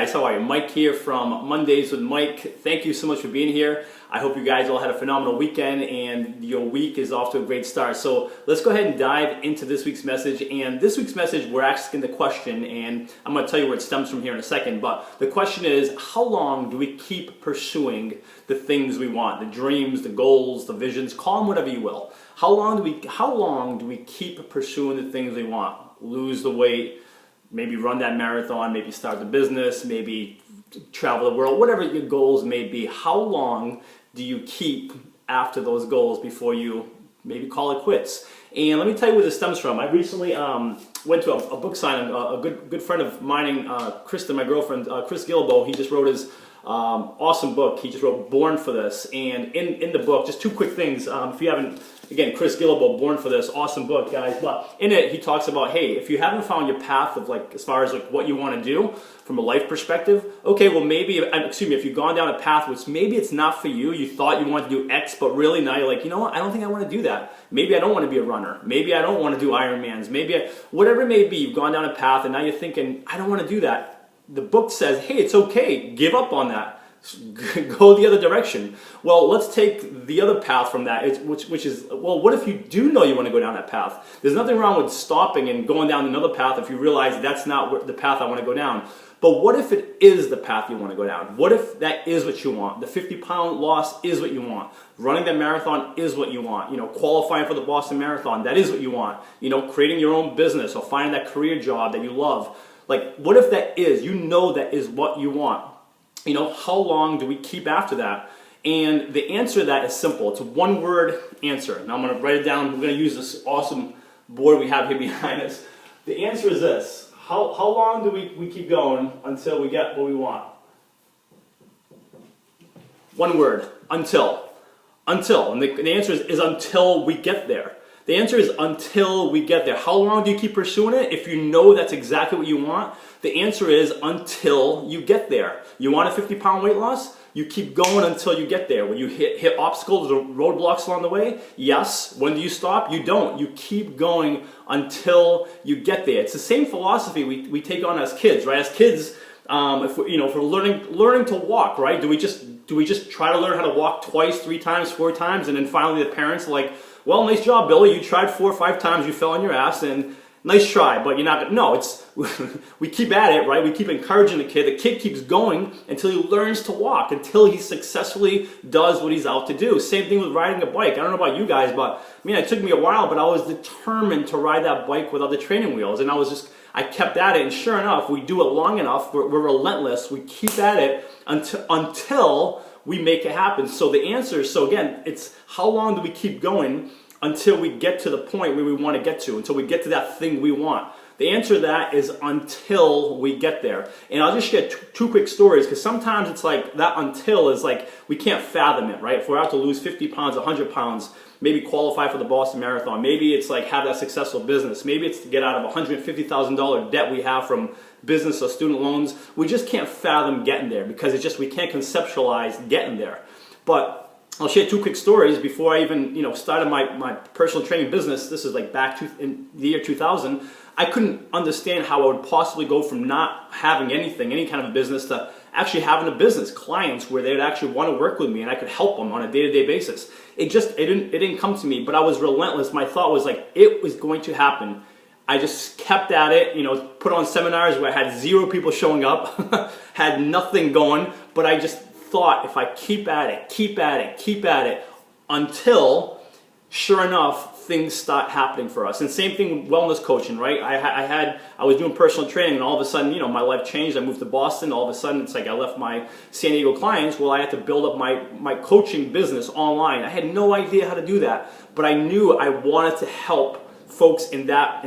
guys, how are you? Mike here from Mondays with Mike. Thank you so much for being here. I hope you guys all had a phenomenal weekend and your week is off to a great start. So let's go ahead and dive into this week's message. And this week's message, we're asking the question, and I'm going to tell you where it stems from here in a second, but the question is, how long do we keep pursuing the things we want, the dreams, the goals, the visions, call them whatever you will. How long do we keep pursuing the things we want? Lose the weight, maybe run that marathon, maybe start the business, maybe travel the world, whatever your goals may be. How long do you keep after those goals before you maybe call it quits? And let me tell you where this stems from. I recently went to a book signing. A good friend of mine, Kristen, my girlfriend, Chris Guillebeau, he just wrote his awesome book. He just wrote Born for This. And in the book, just two quick things. If you haven't, again, Chris Guillebeau, Born for This, awesome book, guys. But in it, he talks about, hey, if you haven't found your path of as far as what you want to do from a life perspective, okay, well maybe, if you've gone down a path which maybe it's not for you, you thought you wanted to do X, but really now you're like, you know what, I don't think I want to do that. Maybe I don't want to be a runner. Maybe I don't want to do Ironmans. Whatever it may be, you've gone down a path and now you're thinking, I don't want to do that. The book says, hey, it's okay, give up on that. Go the other direction. Well, let's take the other path from that, which is, well, what if you do know you want to go down that path? There's nothing wrong with stopping and going down another path if you realize that's not the path I want to go down. But what if it is the path you want to go down? What if that is what you want? The 50-pound loss is what you want. Running that marathon is what you want. Qualifying for the Boston Marathon, that is what you want. Creating your own business or finding that career job that you love. What if that is, that is what you want? How long do we keep after that? And the answer to that is simple. It's a one-word answer. Now I'm going to write it down. We're going to use this awesome board we have here behind us. The answer is this. How long do we keep going until we get what we want? One word. Until. Until. And the answer is until we get there. The answer is until we get there. How long do you keep pursuing it? If you know that's exactly what you want, the answer is until you get there. You want a 50-pound weight loss? You keep going until you get there. When you hit obstacles or roadblocks along the way, yes. When do you stop? You don't. You keep going until you get there. It's the same philosophy we take on as kids, right? As kids, if we're learning to walk, right? Do we just try to learn how to walk twice, 3 times, 4 times, and then finally the parents are like, well, nice job, Billy. You tried 4 or 5 times. You fell on your ass, and nice try, but you're not. No, we keep at it, right? We keep encouraging the kid. The kid keeps going until he learns to walk, until he successfully does what he's out to do. Same thing with riding a bike. I don't know about you guys, but it took me a while, but I was determined to ride that bike without the training wheels, and I kept at it, and sure enough, we do it long enough. We're relentless. We keep at it until we make it happen. So the answer, again, it's how long do we keep going until we get to the point where we want to get to, until we get to that thing we want? The answer to that is until we get there. And I'll just share 2 quick stories, because sometimes it's that until is we can't fathom it, right? If we're out to lose 50 pounds, 100 pounds, maybe qualify for the Boston Marathon, maybe it's have that successful business, maybe it's to get out of $150,000 debt we have from business or student loans. We just can't fathom getting there, because we can't conceptualize getting there. But I'll share 2 quick stories before I even started my personal training business. This is back in the year 2000. I couldn't understand how I would possibly go from not having anything, any kind of a business, to actually having a business, clients where they would actually want to work with me and I could help them on a day-to-day basis. It didn't come to me, but I was relentless. My thought was it was going to happen. I just kept at it, put on seminars where I had 0 people showing up, had nothing going, but I just thought if I keep at it until, sure enough, things start happening for us. And same thing with wellness coaching, right? I was doing personal training, and all of a sudden, my life changed. I moved to Boston. All of a sudden, it's I left my San Diego clients. Well, I had to build up my coaching business online. I had no idea how to do that, but I knew I wanted to help folks in that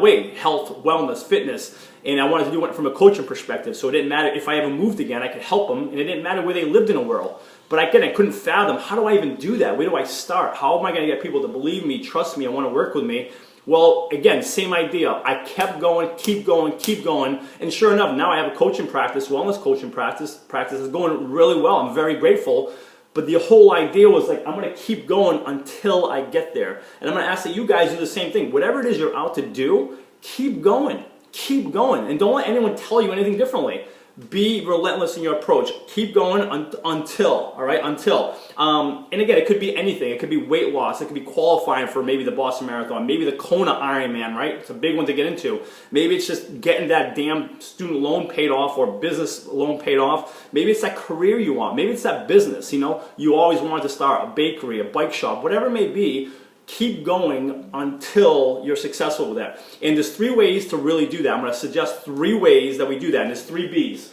way, health, wellness, fitness, and I wanted to do it from a coaching perspective. So it didn't matter if I ever moved again, I could help them, and it didn't matter where they lived in the world. But again, I couldn't fathom, how do I even do that? Where do I start? How am I going to get people to believe me, trust me, and want to work with me? Well, again, same idea. I kept going, keep going, and sure enough, now I have a coaching practice, wellness coaching practice is going really well. I'm very grateful. But the whole idea was I'm going to keep going until I get there. And I'm going to ask that you guys do the same thing. Whatever it is you're out to do, keep going. And don't let anyone tell you anything differently. Be relentless in your approach. Keep going until, all right, until. And again, it could be anything. It could be weight loss. It could be qualifying for maybe the Boston Marathon, maybe the Kona Ironman, right? It's a big one to get into. Maybe it's just getting that damn student loan paid off or business loan paid off. Maybe it's that career you want. Maybe it's that business, you know, you always wanted to start, a bakery, a bike shop, whatever it may be. Keep going until you're successful with that. And there's 3 ways to really do that. I'm going to suggest 3 ways that we do that. And there's 3 B's.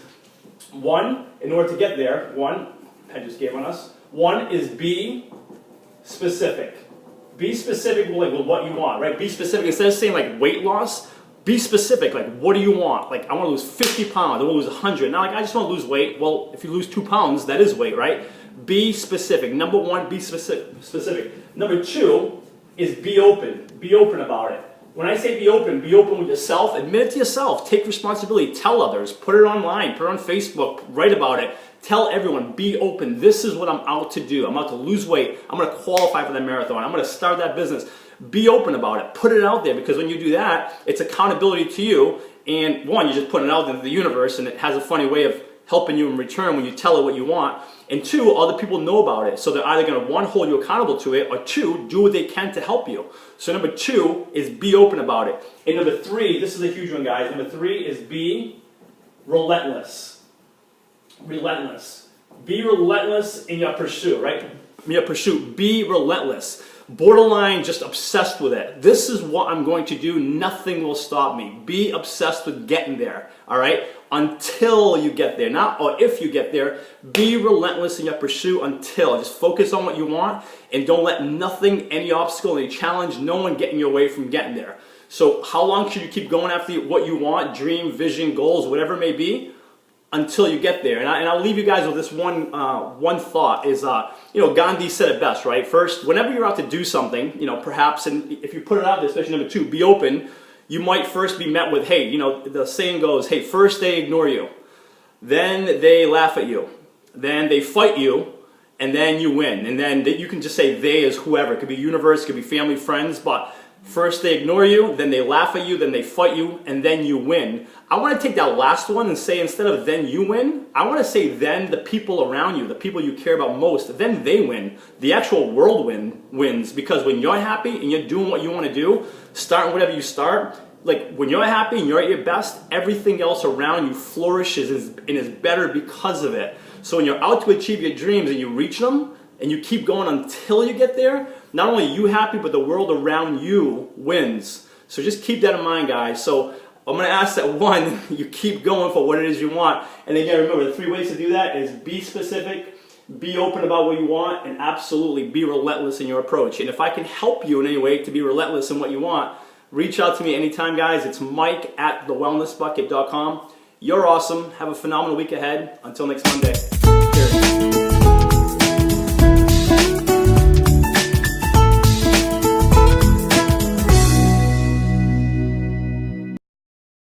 1, in order to get there, I just gave on us. 1 is be specific. Be specific with what you want, right? Be specific. Instead of saying like weight loss, be specific. Like, what do you want? Like, I want to lose 50 pounds. I want to lose 100. Now, like, I just want to lose weight. Well, if you lose 2 pounds, that is weight, right? Be specific. Number 1, be specific. Number 2 is be open. Be open about it. When I say be open with yourself. Admit it to yourself. Take responsibility. Tell others. Put it online. Put it on Facebook. Write about it. Tell everyone. Be open. This is what I'm out to do. I'm out to lose weight. I'm going to qualify for that marathon. I'm going to start that business. Be open about it. Put it out there, because when you do that, it's accountability to you. And 1, you're just putting it out into the universe, and it has a funny way of helping you in return when you tell it what you want. And 2, other people know about it. So they're either going to, 1, hold you accountable to it, or 2, do what they can to help you. So number 2 is be open about it. And number 3, this is a huge one, guys. Number 3 is be relentless. Relentless. Be relentless in your pursuit, right? In your pursuit. Be relentless. Borderline just obsessed with it. This is what I'm going to do. Nothing will stop me. Be obsessed with getting there, all right? Until you get there. Not or if you get there. Be relentless in your pursuit until. Just focus on what you want, and don't let nothing, any obstacle, any challenge, no one get in your way from getting there. So how long should you keep going after what you want, dream, vision, goals, whatever it may be, until you get there? And I'll leave you guys with this one thought is, you know, Gandhi said it best, right? First, whenever you're out to do something, you know, perhaps, and if you put it out there, especially number 2, be open, you might first be met with, hey, you know, the saying goes, hey, first they ignore you, then they laugh at you, then they fight you, and then you win. And then you can just say they as whoever. It could be universe, it could be family, friends, but first they ignore you, then they laugh at you, then they fight you, and then you win. I want to take that last one and say, instead of then you win, I want to say then the people around you, the people you care about most, then they win. The actual world wins, because when you're happy and you're doing what you want to do, starting whatever you start, like when you're happy and you're at your best, everything else around you flourishes and is better because of it. So when you're out to achieve your dreams and you reach them, and you keep going until you get there, not only are you happy, but the world around you wins. So just keep that in mind, guys. So I'm going to ask that 1, you keep going for what it is you want. And again, remember, the 3 ways to do that is be specific, be open about what you want, and absolutely be relentless in your approach. And if I can help you in any way to be relentless in what you want, reach out to me anytime, guys. It's Mike at thewellnessbucket.com. You're awesome. Have a phenomenal week ahead. Until next Monday.